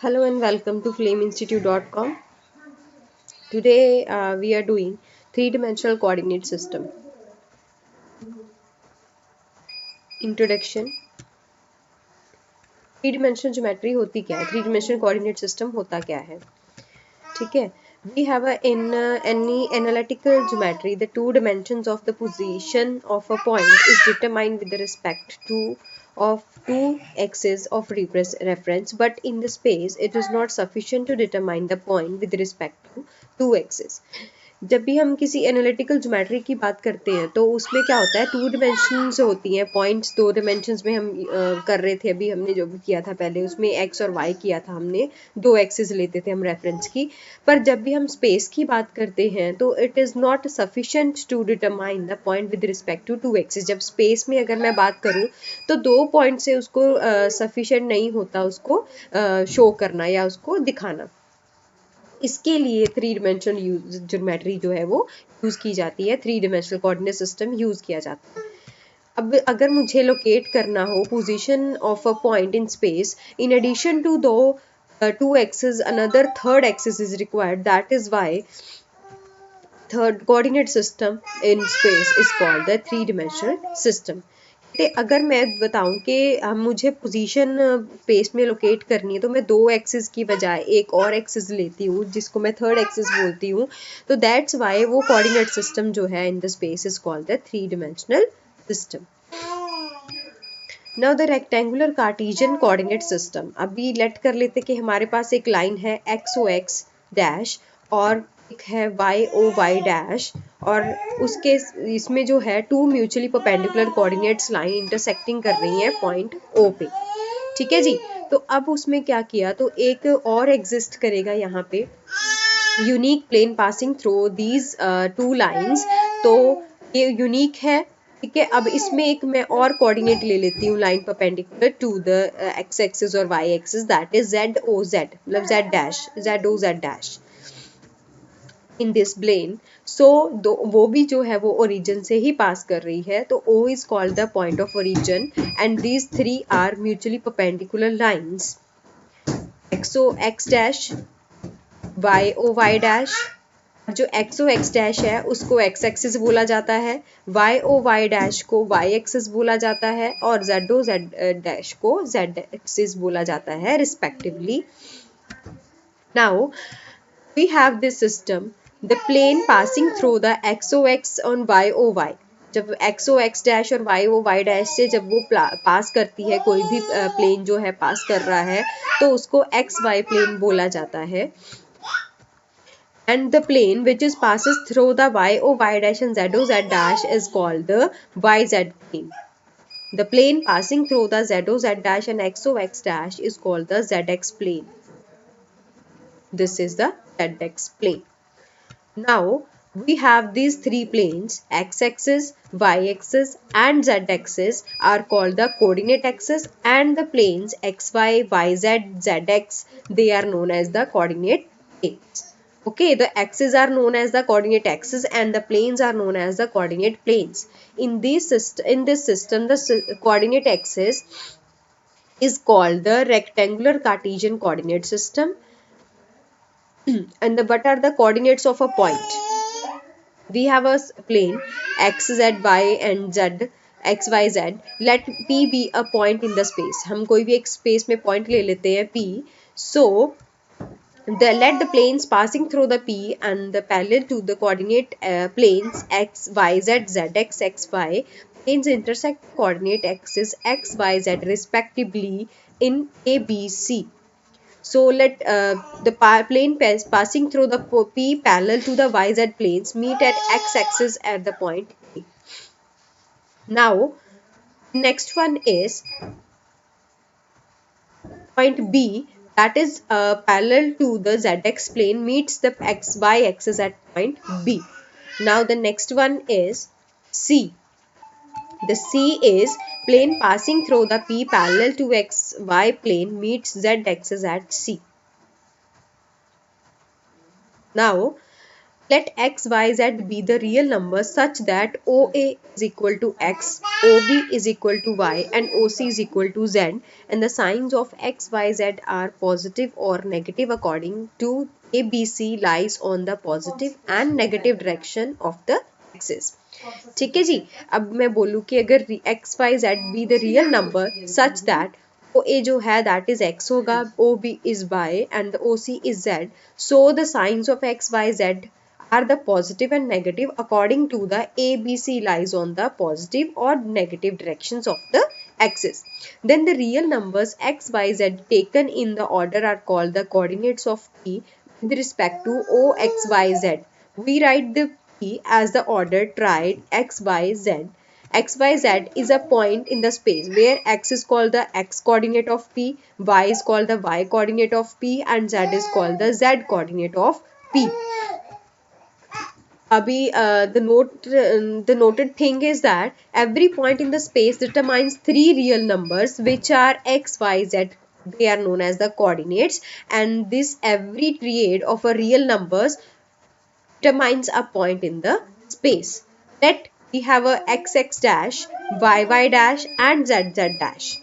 Hello and welcome to flameinstitute.com. Today we are doing three-dimensional coordinate system. Introduction. Three dimensional geometry होती क्या है, three dimensional coordinate system होता क्या है. ठीक है. We have in any analytical geometry the two dimensions of the position of a point is determined with respect to of two axes of reference, but in the space it is not sufficient to determine the point with respect to two axes. जब भी हम किसी analytical geometry की बात करते हैं तो उसमें क्या होता है, टू डिमेंशंस होती हैं, पॉइंट्स दो डिमेंशंस में हम कर रहे थे. अभी हमने जो भी किया था पहले उसमें एक्स और वाई किया था, हमने दो एक्सेस लेते थे हम रेफरेंस की. पर जब भी हम स्पेस की बात करते हैं तो it is not sufficient to determine the point with respect to two axes. जब स्पेस में अगर मैं बात करूँ तो दो पॉइंट से उसको सफिशेंट नहीं होता उसको शो करना या उसको दिखाना. इसके लिए थ्री डिमेंशनल ज्योमेट्री जो है वो यूज़ की जाती है, three dimensional coordinate system use किया जाता है. अब अगर मुझे लोकेट करना हो position of a point in space, in addition to दो two axes another third axis is required. That is why third coordinate system in space is called the three dimensional system. अगर मैं बताऊं कि मुझे position space में locate करनी है तो मैं दो एक्सिस की बजाय एक और एक्सिस लेती हूँ जिसको मैं थर्ड एक्सिस बोलती हूँ. तो दैट्स वाई वो कोऑर्डिनेट सिस्टम जो है in the space is called the three dimensional system. Now the rectangular Cartesian coordinate system. अभी लेट कर लेते कि हमारे पास एक लाइन है एक्स ओ एक्स डैश और एक है वाई ओ वाई डैश, और उसके इसमें जो है two mutually perpendicular coordinates line intersecting कर रही हैं पॉइंट ओ पे. ठीक है जी. तो अब उसमें क्या किया, तो एक और एग्जिस्ट करेगा यहाँ पे unique plane passing through these two lines. तो ये यूनिक है. ठीक है. अब इसमें एक मैं और कोऑर्डिनेट ले लेती हूँ line perpendicular to the x axis और y axis, that is z O z, मतलब z dash, z O z dash in this plane. So वो भी जो है वो ओरिजिन से ही पास कर रही है, तो O is called the point of origin and these three are mutually perpendicular lines. X O x dash, y O y dash. जो एक्स ओ एक्स डैश है उसको एक्स एक्सिस बोला जाता है, वाई ओ वाई डैश को y axis बोला जाता है, और जेड ओ जेड डैश को जेड एक्सिस बोला जाता है respectively. Now we have this system, the plane passing through the XOX on YOY. जब XOX डैश और YOY डैश से जब वो पास करती है, कोई भी प्लेन जो है पास कर रहा है, तो उसको XY प्लेन बोला जाता है. And the plane which is passes through the YOY dash and ZOZ dash is called the YZ plane. The plane passing through the ZOZ dash and XOX dash is called the ZX plane. This is the ZX plane. Now we have these three planes, x-axis, y-axis and z-axis are called the coordinate axis, and the planes xy, yz, zx, they are known as the coordinate planes. Okay, the axes are known as the coordinate axes and the planes are known as the coordinate planes. In this system, the coordinate axis is called the rectangular Cartesian coordinate system. And what are the coordinates of a point? We have a plane x, z, y and z, x, y, z. Let P be a point in the space. हम कोई भी एक space में point ले लेते हैं P. So let the planes passing through the P and the parallel to the coordinate planes x, y, z, z, x, x, y. Planes intersect coordinate axes x, y, z respectively in A, B, C. So let the plane passing through the P parallel to the YZ planes meet at x-axis at the point A. Now next one is point B, that is parallel to the ZX plane meets the XY axis at point B. Now the next one is C. The C is plane passing through the P parallel to XY plane meets Z axis at C. Now Let x, y, z be the real numbers such that OA is equal to x, OB is equal to y, and OC is equal to z, and the signs of x, y, z are positive or negative according to ABC lies on the positive and negative direction of the axis. ठीक है जी. अब मैं बोलूँ कि अगर x, y, z be the real number such that OA जो है that is x होगा, OB is y, and the OC is z. So the signs of x, y, z are the positive and negative according to the ABC lies on the positive or negative directions of the axis. Then the real numbers x, y, z taken in the order are called the coordinates of P with respect to O, x, y, z. We write the P as the order tried x, y, z. X, y, z is a point in the space where x is called the x coordinate of P, y is called the y coordinate of P, and z is called the z coordinate of P. Abhi, the noted thing is that every point in the space determines three real numbers which are x, y, z. They are known as the coordinates, and this every triad of a real numbers determines a point in the space. Let we have a x dash, y dash, and z dash.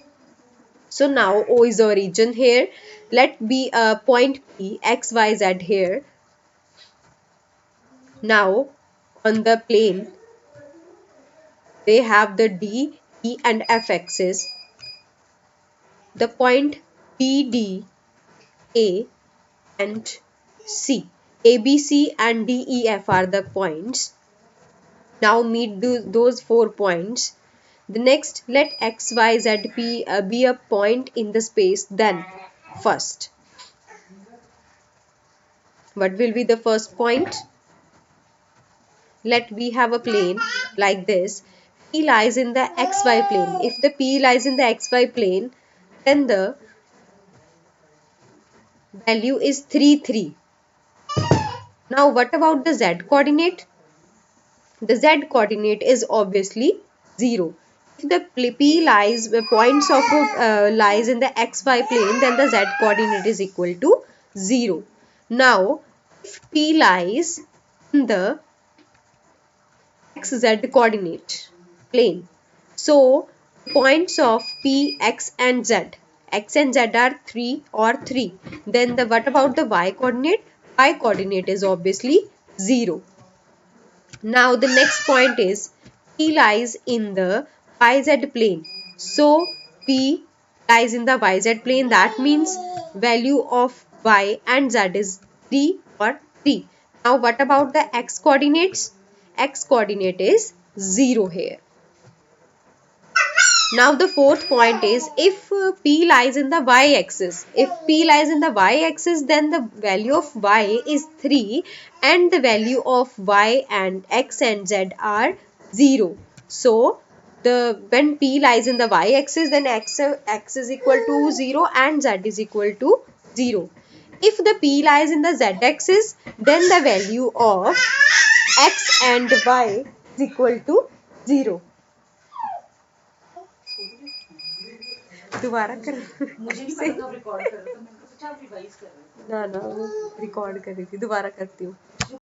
So now O is our region here. Let be a point P, x, y, z here. Now on the plane they have the D, E and F axis. The point B, D, A and C. A, B, C and D, E, F are the points. Now meet those 4 points. The next, let X, Y, Z, P be a point in the space. Then first, what will be the first point? Let we have a plane like this. P lies in the XY plane. If the P lies in the XY plane, then the value is 3, 3. Now what about the Z coordinate? The Z coordinate is obviously 0. If the P lies points of lies in the XY plane, then the Z coordinate is equal to 0. Now if P lies in the XZ coordinate plane, so points of P, X and Z. X and Z are 3 or 3. Then what about the Y coordinate? Y coordinate is obviously 0. Now the next point is P lies in the YZ plane. So P lies in the YZ plane. That means value of Y and Z is 3 or 3. Now what about the X coordinates? X coordinate is 0 here. Now the fourth point is if P lies in the y-axis. If P lies in the y-axis, then the value of y is 3 and the value of y and x and z are 0. So when P lies in the y-axis, then x is equal to 0 and z is equal to 0. If the P lies in the z-axis, then the value of x and y is equal to 0. दोबारा कर मुझे नहीं पता कब record कर रहा था मैंने सोचा आप रिवाइज कर रहे थे ना ना रिकॉर्ड कर रही थी दोबारा करती हूँ